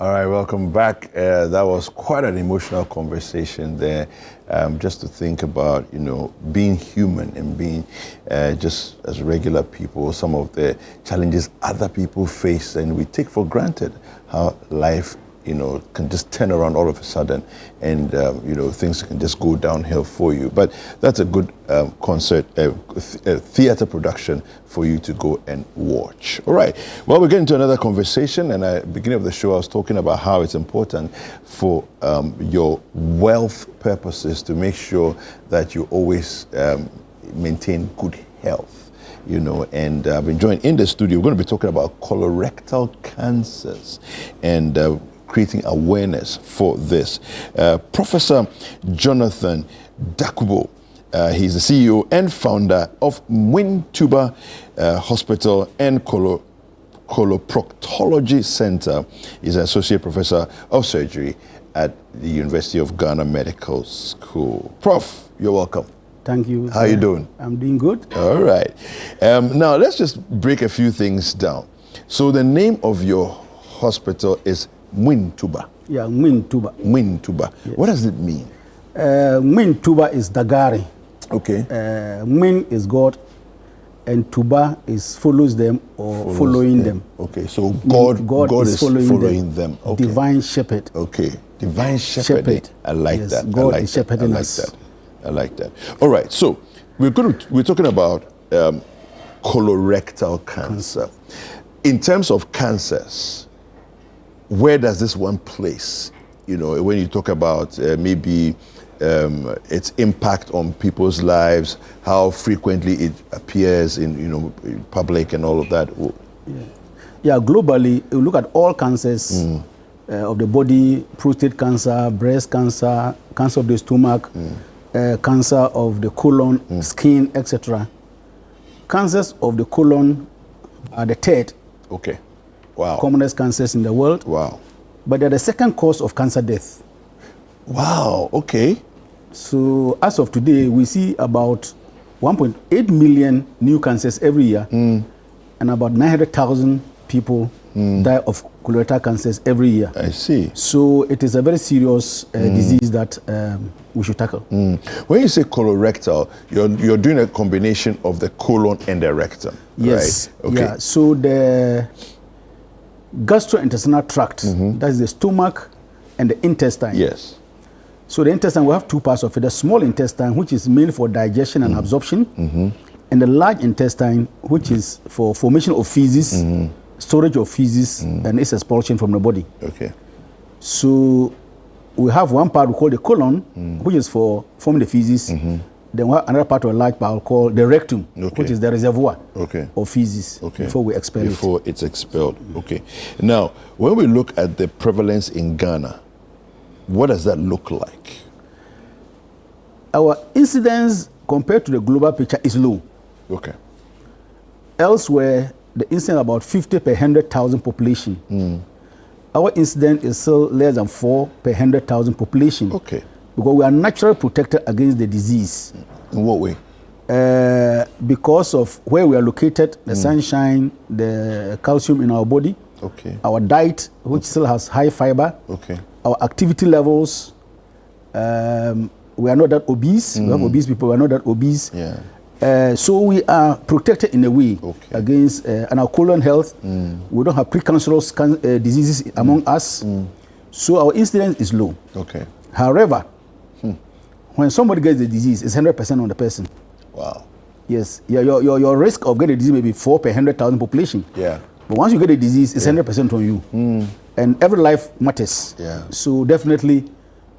All right, welcome back. That was quite an emotional conversation there, just to think about, being human and being just as regular people, some of the challenges other people face, and we take for granted how life, can just turn around all of a sudden, and things can just go downhill for you. But that's a good theater production for you to go and watch. All right. Well, we're getting to another conversation, and at the beginning of the show, I was talking about how it's important for your wealth purposes to make sure that you always maintain good health. And I've been joined in the studio. We're going to be talking about colorectal cancers and creating awareness for this. Professor Jonathan Dakubo, he's the CEO and founder of Wintuba Hospital and Coloproctology Center. He's an associate professor of surgery at the University of Ghana Medical School. Prof, you're welcome. Thank you. How are you doing? I'm doing good. All right. Now, let's just break a few things down. So the name of your hospital is Wintuba. Yeah, Wintuba. Wintuba. Yes. What does it mean? Wintuba is Dagari. Okay. Win is God, and Tuba is follows them or following them. Okay, so God is following them. Okay. Divine shepherd. Okay, divine shepherd. I like yes, that. God is shepherding us. I like that. All right, so we're talking about colorectal cancer. In terms of cancers, where does this one place? When you talk about maybe its impact on people's lives, how frequently it appears in public and all of that. Yeah, globally, you look at all cancers of the body: prostate cancer, breast cancer, cancer of the stomach, cancer of the colon, skin, etc. Cancers of the colon are the third. Okay. Wow. Commonest cancers in the world. Wow. But they're the second cause of cancer death. Wow. Okay. So as of today, we see about 1.8 million new cancers every year, and about 900,000 people die of colorectal cancers every year. I see. So it is a very serious disease that we should tackle. When you say colorectal, you're doing a combination of the colon and the rectum. Yes. Right? Okay. Yeah. So the gastrointestinal tract, that is the stomach and the intestine. Yes. So the intestine, we have two parts of it. The small intestine, which is mainly for digestion and absorption, and the large intestine, which is for formation of feces, storage of feces, and its expulsion from the body. Okay. So we have one part we call the colon, which is for forming the feces. Then we have another part of a large part called the rectum, which is the reservoir of feces before we expel it. Before it's expelled. Okay. Now, when we look at the prevalence in Ghana, what does that look like? Our incidence compared to the global picture is low. Okay. Elsewhere, the incidence about 50 per 100,000 population. Our incidence is still less than 4 per 100,000 population. Okay. Because we are naturally protected against the disease. In what way? Because of where we are located, the sunshine, the calcium in our body, our diet, which still has high fiber, our activity levels. We are not that obese. We have obese people. We are not that obese. Yeah. So we are protected in a way against and our colon health. We don't have precancerous diseases among us. So our incidence is low. Okay. However, when somebody gets the disease, it's 100% on the person. Wow. Yes. Your risk of getting the disease may be 4 per 100,000 population. Yeah. But once you get the disease, it's 100% on you. And every life matters. Yeah. So definitely,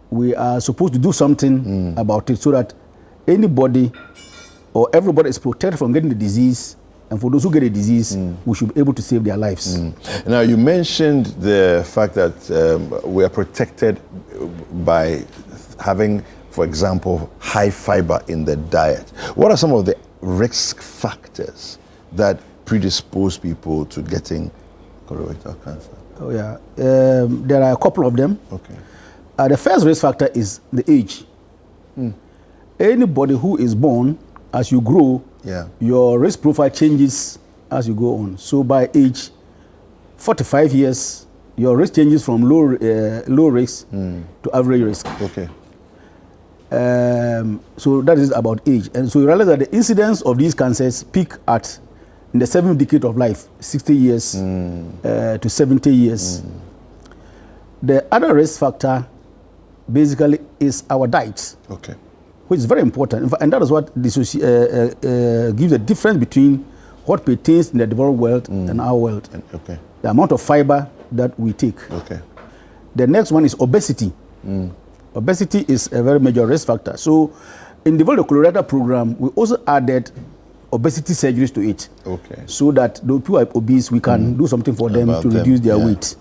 we are supposed to do something about it so that anybody or everybody is protected from getting the disease. And for those who get the disease, we should be able to save their lives. Now, you mentioned the fact that we are protected by having, for example, high fiber in the diet. What are some of the risk factors that predispose people to getting colorectal cancer? Oh, yeah. There are a couple of them. Okay. The first risk factor is the age. Anybody who is born, as you grow, your risk profile changes as you go on. So by age 45 years, your risk changes from low risk to average risk. Okay. So that is about age. And so you realize that the incidence of these cancers peak at in the 7th decade of life, 60 years to 70 years. The other risk factor basically is our diet. Okay. Which is very important. And that is what gives the difference between what pertains in the developed world and our world. Okay. The amount of fiber that we take. Okay. The next one is obesity. Obesity is a very major risk factor. So in the colorectal program, we also added obesity surgeries to it. Okay. So that those who are obese, we can do something for them to reduce their weight.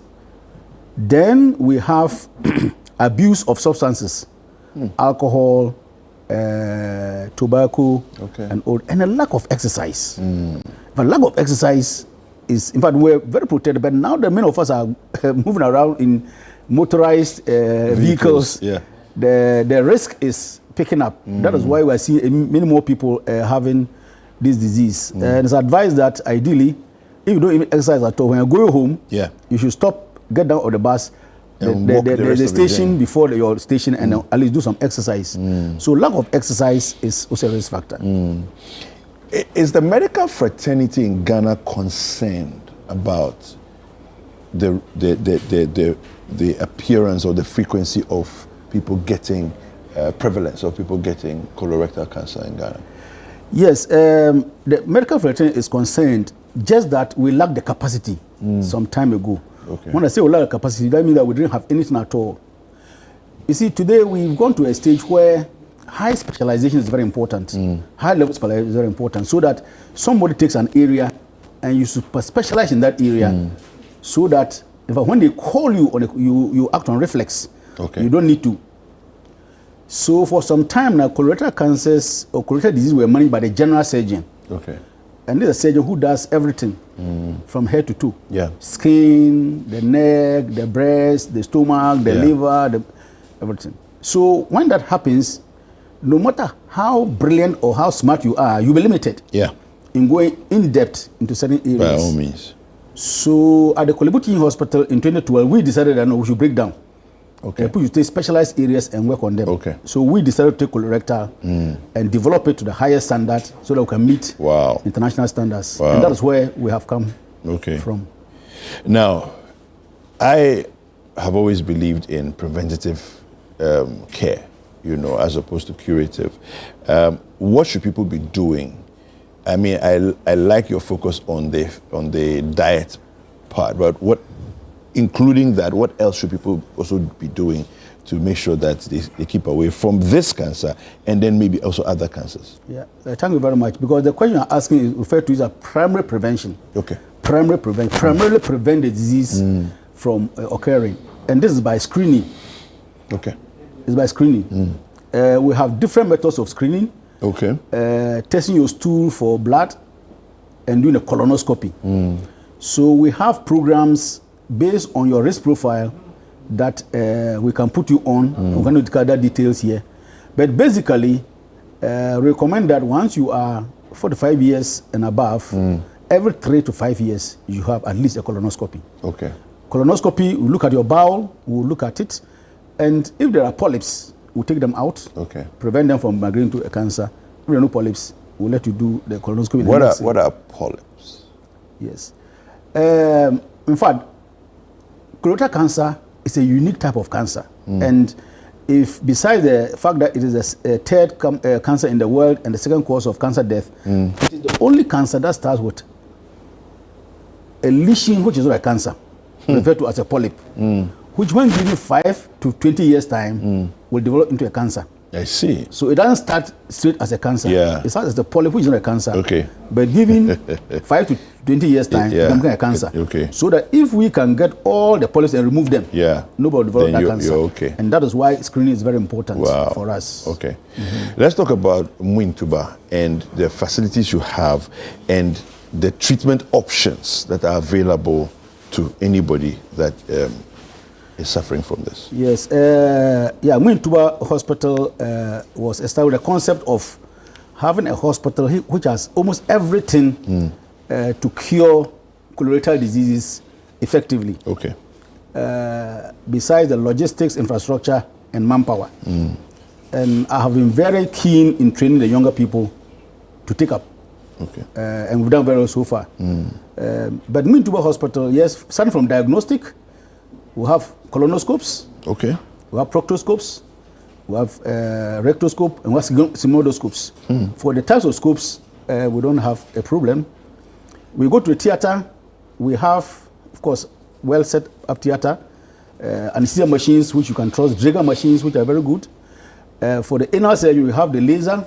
Then we have abuse of substances, alcohol, tobacco, and a lack of exercise. But lack of exercise is, in fact, we're very protected, but now the many of us are moving around in motorized vehicles. Yeah. The risk is picking up. That is why we're seeing many more people having this disease. And it's advised that ideally, if you don't even exercise at all, when you go home, you should stop, get down on the bus, the station before your station, and at least do some exercise. So lack of exercise is also a risk factor. Is the medical fraternity in Ghana concerned about the appearance or the frequency of people getting prevalence of people getting colorectal cancer in Ghana? Yes, the medical fraternity is concerned, just that we lack the capacity some time ago. Okay. When I say we lack the capacity, that means that we didn't have anything at all. You see, today we've gone to a stage where high specialization is very important. High level specialization is very important, so that somebody takes an area and you super specialize in that area, so that when they call you, you act on reflex. Okay. You don't need to. So for some time now, colorectal cancers or colorectal disease were managed by the general surgeon. Okay. And this is a surgeon who does everything from head to toe. Yeah. Skin, the neck, the breast, the stomach, the liver, everything. So when that happens, no matter how brilliant or how smart you are, you'll be limited in going in depth into certain areas. By all means. So at the Kolebu Hospital in 2012, we decided that we should break down. Okay. People should take specialized areas and work on them. Okay. So we decided to take colorectal and develop it to the highest standard so that we can meet international standards. And that is where we have come from. Now, I have always believed in preventative care, as opposed to curative. What should people be doing? I mean, I like your focus on the diet part, but including that, what else should people also be doing to make sure that they keep away from this cancer and then maybe also other cancers? Yeah, thank you very much, because the question you're asking is referred to as primary prevention. Okay. Primary prevention. Primarily prevent the disease from occurring. And this is by screening. Okay. It's by screening. We have different methods of screening. Okay. Testing your stool for blood and doing a colonoscopy. So we have programs based on your risk profile that we can put you on. We cannot gather details here. But basically, recommend that once you are 45 years and above, every 3 to 5 years, you have at least a colonoscopy. Okay. Colonoscopy, we look at your bowel, we'll look at it. And if there are polyps, we'll take them out, prevent them from migrating to a cancer. If there are no polyps, we'll let you do the colonoscopy. What are polyps? Yes. In fact, colorectal cancer is a unique type of cancer. And if besides the fact that it is a third cancer in the world and the second cause of cancer death, it is the only cancer that starts with a lesion, which is not a cancer, referred to as a polyp, which when given 5 to 20 years time will develop into a cancer. I see. So it doesn't start straight as a cancer. Yeah. It starts as a polyp, which is not a cancer. Okay. But given 5 to 20 years time, it becomes a cancer. Okay. So that if we can get all the polyps and remove them, nobody will develop that cancer. You're okay. And that is why screening is very important for us. Okay. Let's talk about Mwintuba and the facilities you have and the treatment options that are available to anybody that is suffering from this. Yes. Mwintuba Hospital was established with the concept of having a hospital which has almost everything to cure colorectal diseases effectively. Okay. besides the logistics, infrastructure, and manpower. And I have been very keen in training the younger people to take up. Okay. And we've done very well so far. But in Tuba Hospital, yes, starting from diagnostic, we have colonoscopes, Okay. we have proctoscopes, we have rectoscope, and we have sigmoidoscopes. For the types of scopes, we don't have a problem. We go to the theater, we have, of course, well set up theater, anesthesia machines, which you can trust, Drager machines, which are very good. For the anal surgery, we have the laser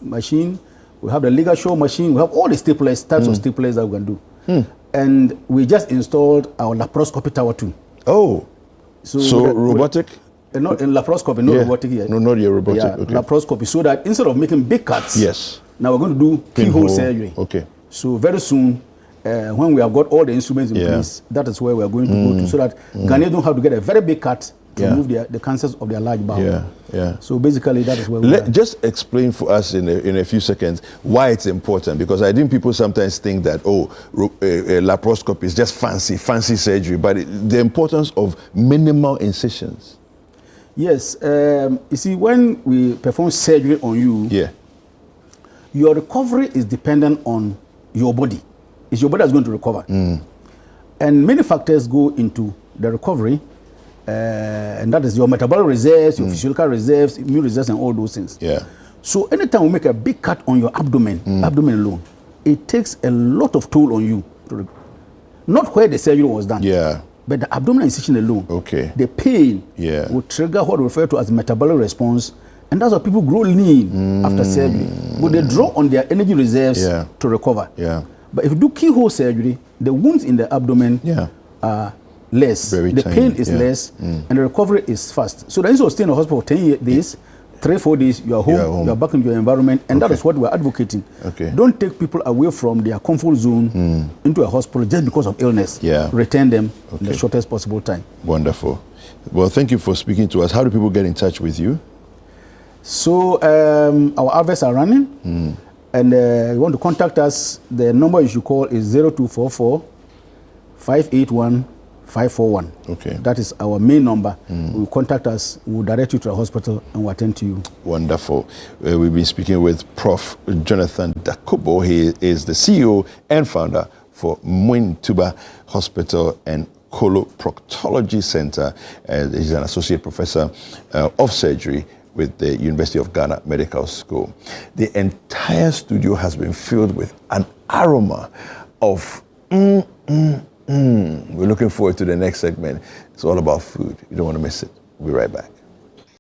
machine, we have the ligature machine, we have all the staplers, types of staplers that we can do. And we just installed our laparoscopy tower too. Oh, so robotic? Not in laparoscopy, not robotic yet. No, not your robotic. Yeah, okay. laparoscopy, so that instead of making big cuts, Yes. now we're going to do keyhole surgery. Okay. So very soon, when we have got all the instruments in place, that is where we are going to go to, so that Ghanaians don't have to get a very big cut to remove the cancers of their large bowel. Yeah. So basically, that is where we are. Just explain for us in a few seconds why it's important, because I think people sometimes think that, laparoscopy is just fancy surgery, but the importance of minimal incisions. Yes, you see, when we perform surgery on you, your recovery is dependent on your body. It's your body that's going to recover. And many factors go into the recovery, and that is your metabolic reserves, your physiological reserves, immune reserves, and all those things. So anytime we make a big cut on your abdomen, abdomen alone, it takes a lot of toll on you. Not where the surgery was done. But the abdominal incision alone, the pain will trigger what we refer to as metabolic response, and that's why people grow lean after surgery. But they draw on their energy reserves to recover. But if you do keyhole surgery, the wounds in the abdomen are less. The pain is less, and the recovery is fast. So the instead of staying in the hospital for 10 days, 3-4 days, you are home, you are back in your environment, and that is what we are advocating. Don't take people away from their comfort zone into a hospital just because of illness. Return them in the shortest possible time. Wonderful. Well, thank you for speaking to us. How do people get in touch with you? So our adverts are running, and you want to contact us, the number you should call is 0244 581 541. That is our main number. Will contact us, we'll direct you to the hospital, and we'll attend to you. Wonderful. We've been speaking with Prof. Jonathan Dakubo. He is the CEO and founder for Tuba Hospital and Coloproctology Center. He's an associate professor of surgery with the University of Ghana Medical School. The entire studio has been filled with an aroma of We're looking forward to the next segment. It's all about food. You don't want to miss it. We'll be right back.